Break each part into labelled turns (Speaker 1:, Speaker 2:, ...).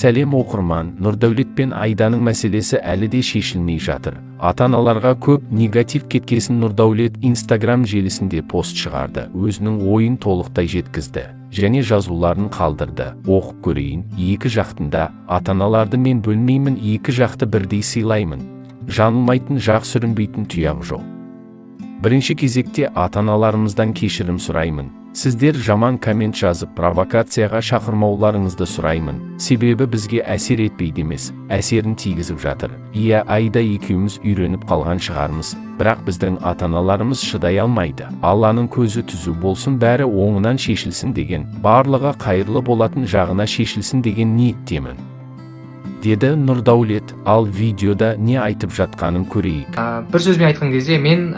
Speaker 1: Сәлем оқырман, Нұрдәулет пен Айданың мәселесі әлі де шешілмей жатыр. Ата-аналарға көп негатив кеткесін Нұрдәулет Instagram желісінде пост шығарды. Өзінің ойын толықтай жеткізді және жазуларын қалдырды. Оқып көрейін. Екі жақтында ата-аналарды мен бөлмеймін, екі жақты бірдей сыйлаймын. Жанылмайтын жақ сүрінбейтін тұяқ жоқ. Бірінші кезекте ата-аналарымыздан кешірім сұраймын. Сіздер жаман коммент жазып, провокацияға шақырмауларыңызды сұраймын. Себебі бізге әсер етпейді емес, әсерін тигізіп жатыр. Иә, Айда екеуміз үйреніп қалған шығармыз, бірақ біздің ата-аналарымыз шыдай алмайды. Алланың көзі түзу болсын, бәрі оңынан шешілсін деген, барлығы қайырлы болатын жағына шешілсін деген ниеттемін, деді Нұрдәулет. Ал видеода не айтып жатқанын көрейік.
Speaker 2: Бір сөзбен айтқан кезде мен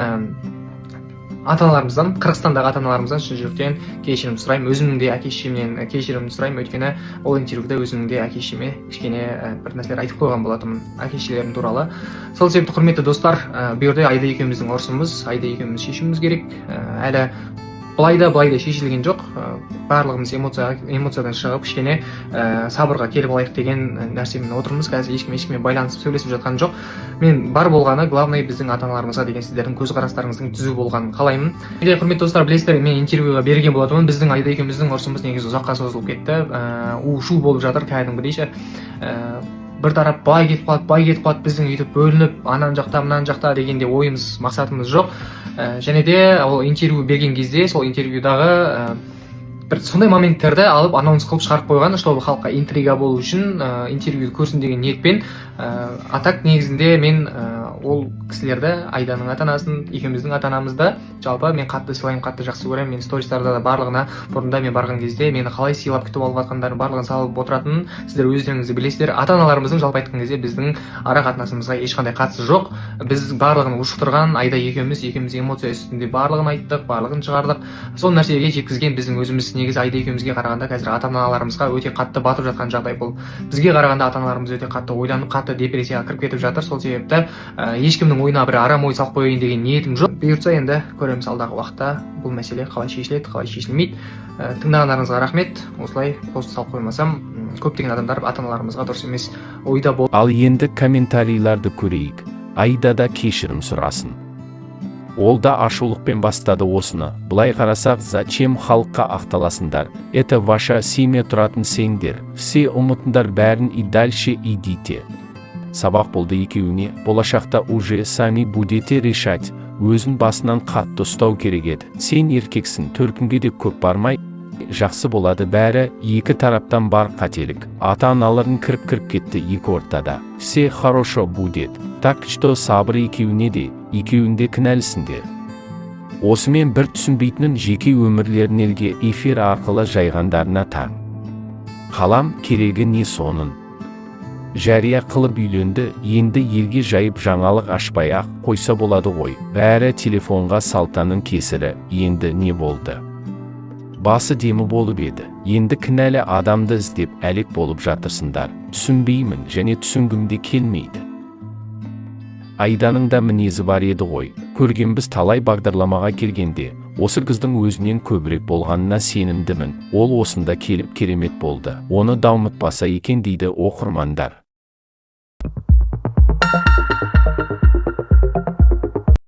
Speaker 2: ата-аналарымыздан, Қырғызстандағы ата-аналарымыздан шын жүректен кешірім сұраймын. Өзімнің де әке-шешемнен кешірім сұраймын, өйткені ол интервьюда өзімнің де әке-шешеме кішкене бір нәрселер айтып қойған болатынмын әке-шешелерім туралы. Сол себепті құрметті достар, бұл жерде Айда екеуміздің ұрысымыз, Айда екеуміз шешуіміз керек. Әлі былай да шешілген жоқ. Барлығымыз эмоциядан шығып, кішкене сабырға келіп алайық деген нәрсемен отырмыз. Қазір ешкіммен байланысып сөйлесіп жатқан жоқ. Мен бар болғаны, главный біздің ата-аналарымызға деген сіздердің көзқарастарыңыздың түзу болғанын қалаймын. Құрметті достар, білесіздер, мен интервьюға берген болатынмын. Біздің Айда екеуміздің ұрысымыз негізі ұзаққа созылып кетті. У-шу болып жатыр, кәдімгідейше. Бір тарап бай кетіп қалады, біздің үйтіп бөлініп, анан жақта, мынан жақта дегенде ойымыз, мақсатымыз жоқ. Және де ол интервью берген кезде, сол интервьюдағы бір сондай моменттерді алып анонс қылып шығарып қойған, чтобы халыққа интрига болу үшін интервьюді көрсін деген ниетпен. А так негізінде мен ол кісілерді, Айданың ата-анасын, екеуміздің ата-анамызды жалпы мен қатты сыйлаймын, қатты жақсы көремін. Мен стористарда да барлығына, бұрында мен барған кезде мені қалай сыйлап күтіп алып жатқандарын барлығын салып отыратынын сіздер өздеріңіз білесіздер. Ата-аналарымыздың жалпы айтқан кезде біздің ара қатынасымызға ешқандай қатысы жоқ. Біз барлығын ушықтырған, Айда екеуміз эмоция үстінде барлығын айттық, барлығын шығардық. Сол нәрсеге жеткізген біздің өзіміз. Негізі Айда екеумізге қарағанда қазір ата-аналарымызға өте қатты батып жатқан жағдай бұл. Бізге қарағанда ата-аналарымыз өте қатты ойланып, қатты депрессияға кіріп кетіп жатыр. Сол себепті ешкімнің ойына бір арам ой салып қояйын деген ниетім жоқ. Бұйыртса енді көреміз алдағы уақытта бұл мәселе қалай шешіледі, қалай шешілмейді. Тыңдағандарыңызға рахмет. Осылай пост салып қоймасам, көптеген адамдар ата-аналарымызға дұрыс емес ойда бол.
Speaker 1: Ал енді комментарийларды көрейік. Айда да кешірім сұрасын. Ол да ашулықпен бастады осыны. Былай қарасақ, зачем халыққа ақталасыңдар? Это ваша семья, тұратын сендер. Все ұмытыңдар бәрін и дальше идите. Сабақ болды екеуіне. Болашақта уже сами будете решать. Өзін басынан қатты ұстау керек еді. Сен еркексің, төркінге де көп бармай. Жақсы болады бәрі, екі тараптан бар қателік. Ата-аналарын кіріп кетті екі ортада. Все хорошо будет. Так что сабыр екеуіне де, екеуінде кінәлісіңдер. Осымен бір түсінбейтінін жеке өмірлерін елге эфир арқылы жайғандарына таң қалам, керегі не соның. Жария қылып үйленді, енді елге жайып жаңалық ашпай-ақ қойса болады ғой. Бәрі телефонға салтанның кесірі. Енді не болды? Басы демі болып еді. Енді кінәлі адамды іздеп әлек болып жатырсыңдар. Түсінбеймін және түсінгім де келмейді. Айданың да мінезі бар еді ғой. Көргенбіз талай бағдарламаға келгенде, осы қыздың өзінен көбірек болғанына сенімдімін. Ол осында келіп керемет болды. Оны даумытпаса екен дейді оқырмандар.